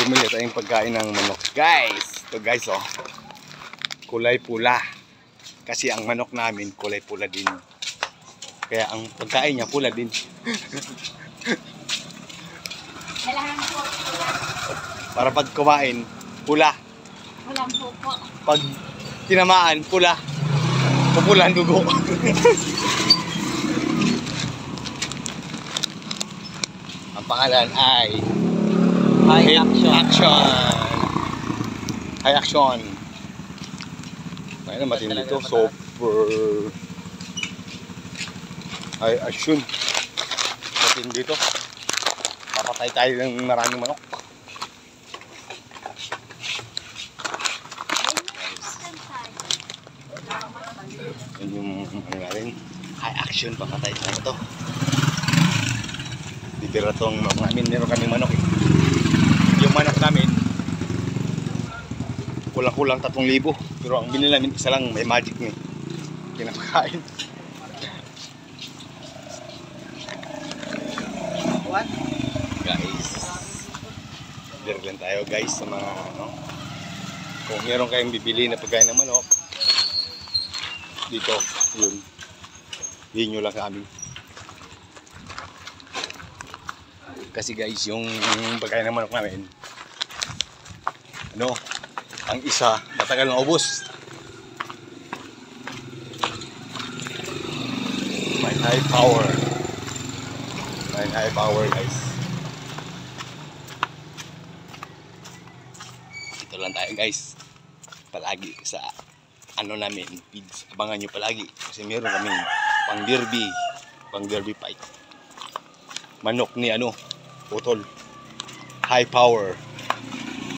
bumili tayong pagkain ng manok. Guys, ito guys oh. Kulay pula. Kasi ang manok namin kulay pula din. Kaya ang pagkain niya pula din. Para pag kumain, pula. Walang pupo. Pag tinamaan, pula. Pupula ang dugo. Ang pangalan ay High action. High action. Ngayon na matindi ito. Super high action. Matindi ito. Papatay tayo ng maraming manok. Yun yung ano natin. High action. Papatay tayo ito. Titira itong namin. Meron kaming manok eh. Yung manok namin kulang-kulang 3,000. Pero ang binili namin isa lang, may magic ni kinapakain. Guys, direct lang tayo guys sa mga ano. Kung meron kayong bibili na pagkain ng manok dito, yun, hindi nyo lang kami. Kasi guys, yung pagkain ng manok namin, ano, ang isa, matagal na ubos. May high power. May high power guys. Ito lang tayo guys. Palagi sa ano namin, feeds. Abangan nyo palagi. Kasi meron kami pang derby fight. Manok ni ano, putol. High power.